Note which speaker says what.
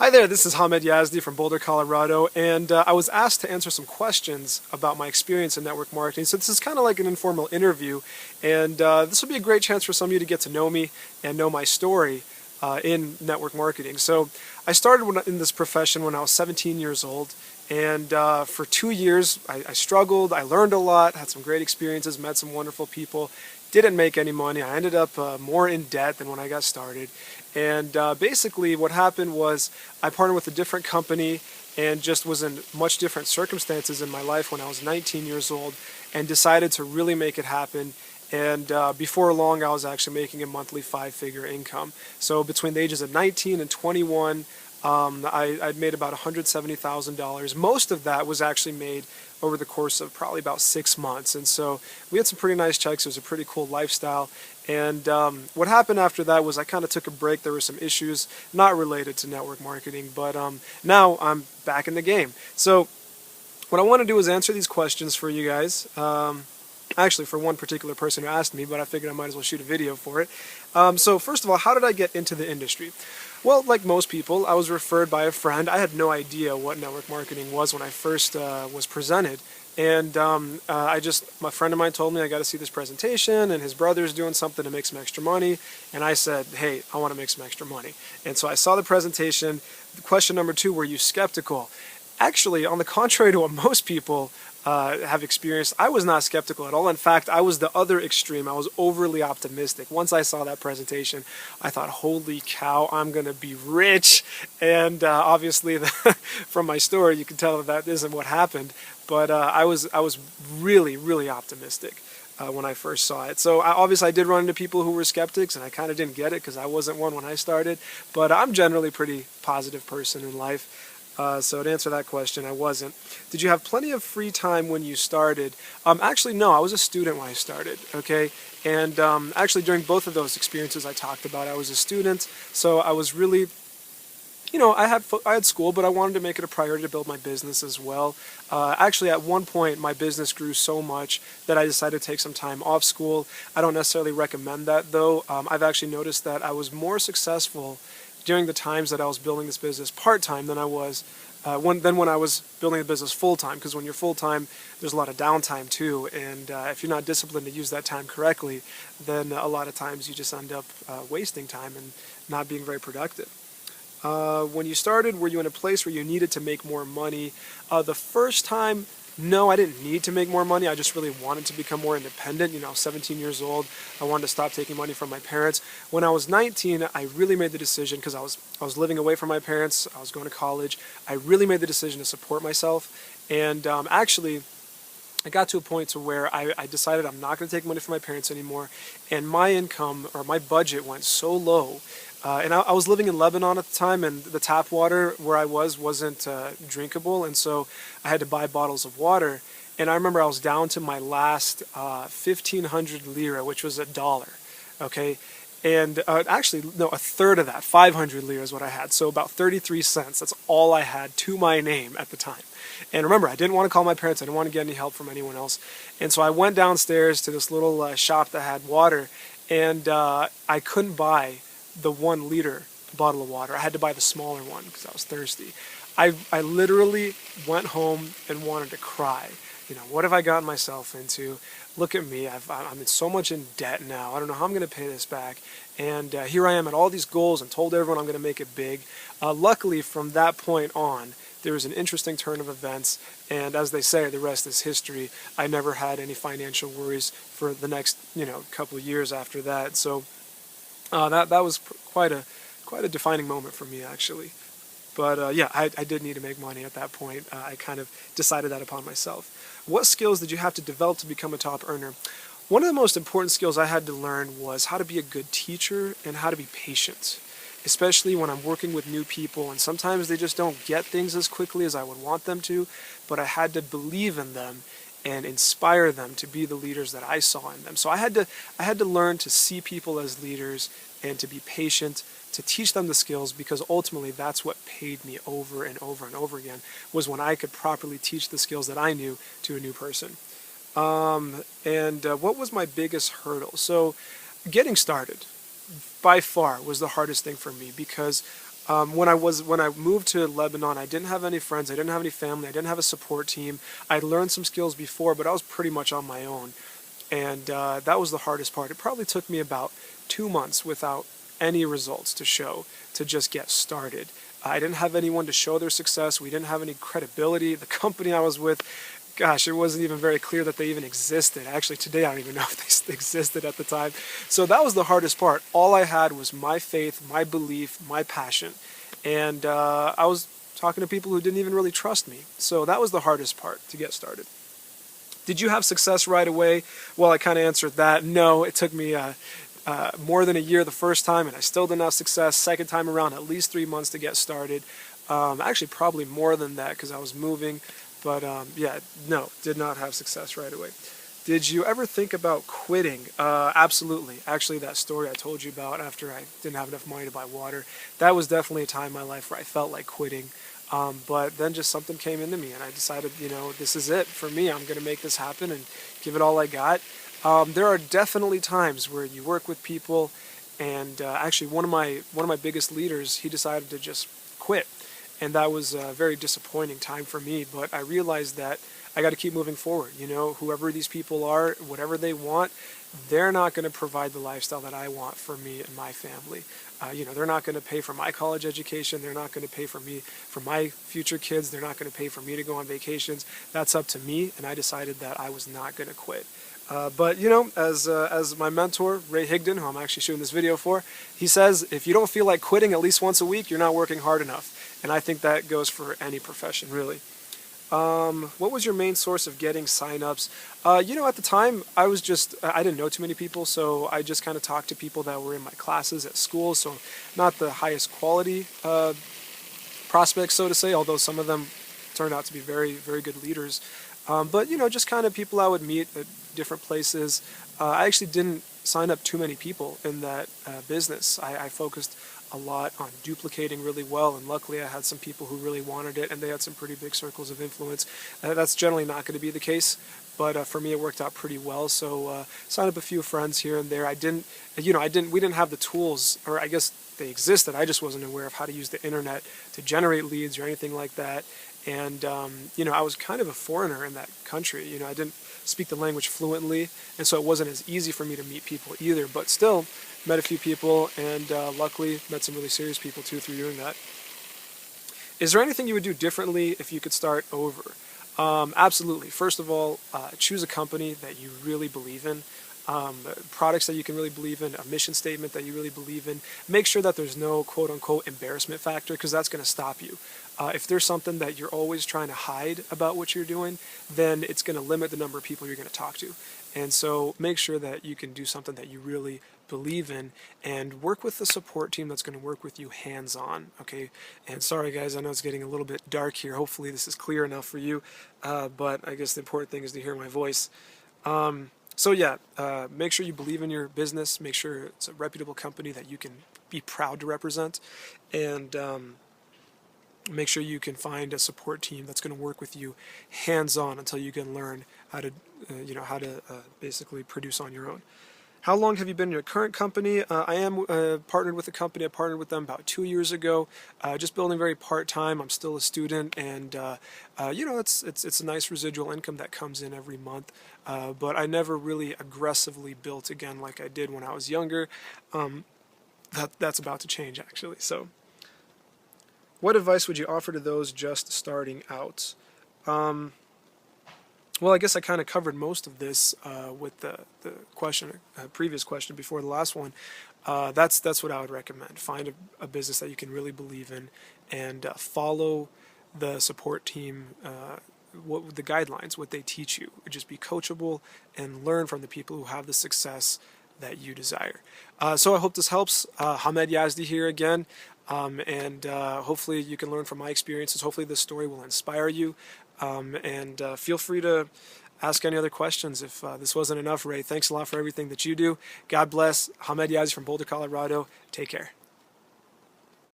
Speaker 1: Hi there, this is Hamed Yazdi from Boulder, Colorado, and I was asked to answer some questions about my experience in network marketing. So this is kind of like an informal interview, and this will be a great chance for some of you to get to know me and know my story in network marketing. So I started in this profession when I was 17 years old, and for 2 years I struggled. I learned a lot, had some great experiences, met some wonderful people. Didn't make any money. I ended up more in debt than when I got started. And basically what happened was I partnered with a different company and just was in much different circumstances in my life when I was 19 years old and decided to really make it happen. And before long, I was actually making a monthly five-figure income. So between the ages of 19 and 21, I'd made about $170,000. Most of that was actually made over the course of probably about 6 months. And so we had some pretty nice checks. It was a pretty cool lifestyle. And what happened after that was I kind of took a break. There were some issues not related to network marketing, but now I'm back in the game. So what I want to do is answer these questions for you guys. Actually, for one particular person who asked me, but I figured I might as well shoot a video for it. So first of all, how did I get into the industry? Well, like most people, I was referred by a friend. I had no idea what network marketing was when I first was presented. And my friend of mine told me I got to see this presentation, and his brother's doing something to make some extra money. And I said, hey, I want to make some extra money. And so I saw the presentation. Question number 2, were you skeptical? Actually, on the contrary to what most people have experienced, I was not skeptical at all. In fact, I was the other extreme. I was overly optimistic. Once I saw that presentation, I thought, holy cow, I'm going to be rich. And obviously, from my story, you can tell that isn't what happened. But I was really, really optimistic when I first saw it. So obviously, I did run into people who were skeptics, and I kind of didn't get it because I wasn't one when I started. But I'm generally a pretty positive person in life. So to answer that question, I wasn't. Did you have plenty of free time when you started? Actually, no, I was a student when I started, okay? And actually, during both of those experiences I talked about, I was a student, so I was really, I had school, but I wanted to make it a priority to build my business as well. Actually, at one point, my business grew so much that I decided to take some time off school. I don't necessarily recommend that, though. I've actually noticed that I was more successful during the times that I was building this business part-time than I was when I was building the business full-time, because when you're full-time, there's a lot of downtime too, and if you're not disciplined to use that time correctly, then a lot of times you just end up wasting time and not being very productive. When you started, were you in a place where you needed to make more money? The first time, no, I didn't need to make more money. I just really wanted to become more independent. 17 years old, I wanted to stop taking money from my parents. When I was 19, I really made the decision, because I was living away from my parents, I was going to college. I really made the decision to support myself. And actually, I got to a point to where I decided I'm not going to take money from my parents anymore. And my income, or my budget, went so low. And I was living in Lebanon at the time, and the tap water where I wasn't drinkable, and so I had to buy bottles of water. And I remember I was down to my last 1,500 lira, which was $1, okay? And actually, no, a third of that, 500 lira is what I had, so about 33 cents. That's all I had to my name at the time. And remember, I didn't want to call my parents. I didn't want to get any help from anyone else. And so I went downstairs to this little shop that had water, and I couldn't buy the 1 liter bottle of water. I had to buy the smaller one because I was thirsty. I literally went home and wanted to cry. What have I gotten myself into? Look at me. I'm in so much in debt now. I don't know how I'm going to pay this back. And here I am at all these goals and told everyone I'm going to make it big. Luckily, from that point on, there was an interesting turn of events. And as they say, the rest is history. I never had any financial worries for the next, couple of years after that. So that was quite a defining moment for me, actually. But yeah, I did need to make money at that point. I kind of decided that upon myself. What skills did you have to develop to become a top earner? One of the most important skills I had to learn was how to be a good teacher and how to be patient, especially when I'm working with new people, and sometimes they just don't get things as quickly as I would want them to, but I had to believe in them and inspire them to be the leaders that I saw in them. So I had to learn to see people as leaders and to be patient, to teach them the skills, because ultimately that's what paid me over and over and over again, was when I could properly teach the skills that I knew to a new person. What was my biggest hurdle? So getting started by far was the hardest thing for me, because When I moved to Lebanon, I didn't have any friends, I didn't have any family, I didn't have a support team. I'd learned some skills before, but I was pretty much on my own, and that was the hardest part. It probably took me about 2 months without any results to show to just get started. I didn't have anyone to show their success. We didn't have any credibility. The company I was with, gosh, it wasn't even very clear that they even existed. Actually, today I don't even know if they existed at the time. So that was the hardest part. All I had was my faith, my belief, my passion. And I was talking to people who didn't even really trust me. So that was the hardest part to get started. Did you have success right away? Well, I kind of answered that. No, it took me more than a year the first time, and I still didn't have success. Second time around, at least 3 months to get started. Actually, probably more than that because I was moving. But yeah, no, did not have success right away. Did you ever think about quitting? Absolutely. Actually, that story I told you about after I didn't have enough money to buy water, that was definitely a time in my life where I felt like quitting. But then just something came into me and I decided, this is it for me. I'm going to make this happen and give it all I got. There are definitely times where you work with people, and actually one of my biggest leaders, he decided to just quit, and that was a very disappointing time for me. But I realized that I got to keep moving forward. Whoever these people are, whatever they want, they're not going to provide the lifestyle that I want for me and my family. They're not going to pay for my college education. They're not going to pay for me, for my future kids. They're not going to pay for me to go on vacations. That's up to me, and I decided that I was not going to quit. But as my mentor, Ray Higdon, who I'm actually shooting this video for, he says, if you don't feel like quitting at least once a week, you're not working hard enough. And I think that goes for any profession, really. What was your main source of getting signups? At the time, I didn't know too many people, so I just kind of talked to people that were in my classes at school, so not the highest quality prospects, so to say, although some of them turned out to be very, very good leaders. But just kind of people I would meet at different places. I actually didn't sign up too many people in that business. I focused a lot on duplicating really well, and luckily I had some people who really wanted it, and they had some pretty big circles of influence. That's generally not going to be the case, but for me it worked out pretty well. So signed up a few friends here and there. We didn't have the tools, or I guess they existed. I just wasn't aware of how to use the internet to generate leads or anything like that. And I was kind of a foreigner in that country. I didn't speak the language fluently, and so it wasn't as easy for me to meet people either. But still, met a few people, and luckily met some really serious people too through doing that. Is there anything you would do differently if you could start over? Absolutely. First of all, choose a company that you really believe in. Products that you can really believe in, a mission statement that you really believe in. Make sure that there's no quote-unquote embarrassment factor, because that's going to stop you. If there's something that you're always trying to hide about what you're doing, then it's going to limit the number of people you're going to talk to. And so make sure that you can do something that you really believe in, and work with the support team that's going to work with you hands-on, okay? And sorry guys, I know it's getting a little bit dark here. Hopefully this is clear enough for you, but I guess the important thing is to hear my voice. So yeah, make sure you believe in your business, make sure it's a reputable company that you can be proud to represent, and make sure you can find a support team that's going to work with you hands-on until you can learn how to, basically produce on your own. How long have you been in your current company? I am partnered with a company. I partnered with them about 2 years ago. Just building very part-time. I'm still a student, and it's a nice residual income that comes in every month. But I never really aggressively built again like I did when I was younger. That's about to change actually. So, what advice would you offer to those just starting out? Well, I guess I kind of covered most of this with the previous question before the last one. That's what I would recommend. Find a business that you can really believe in, and follow the support team, the guidelines, what they teach you. Just be coachable and learn from the people who have the success that you desire. So I hope this helps. Hamed Yazdi here again. And hopefully you can learn from my experiences. Hopefully this story will inspire you. And feel free to ask any other questions if this wasn't enough, Ray. Thanks a lot for everything that you do. God bless. Hamed Yazdi from Boulder, Colorado. Take care.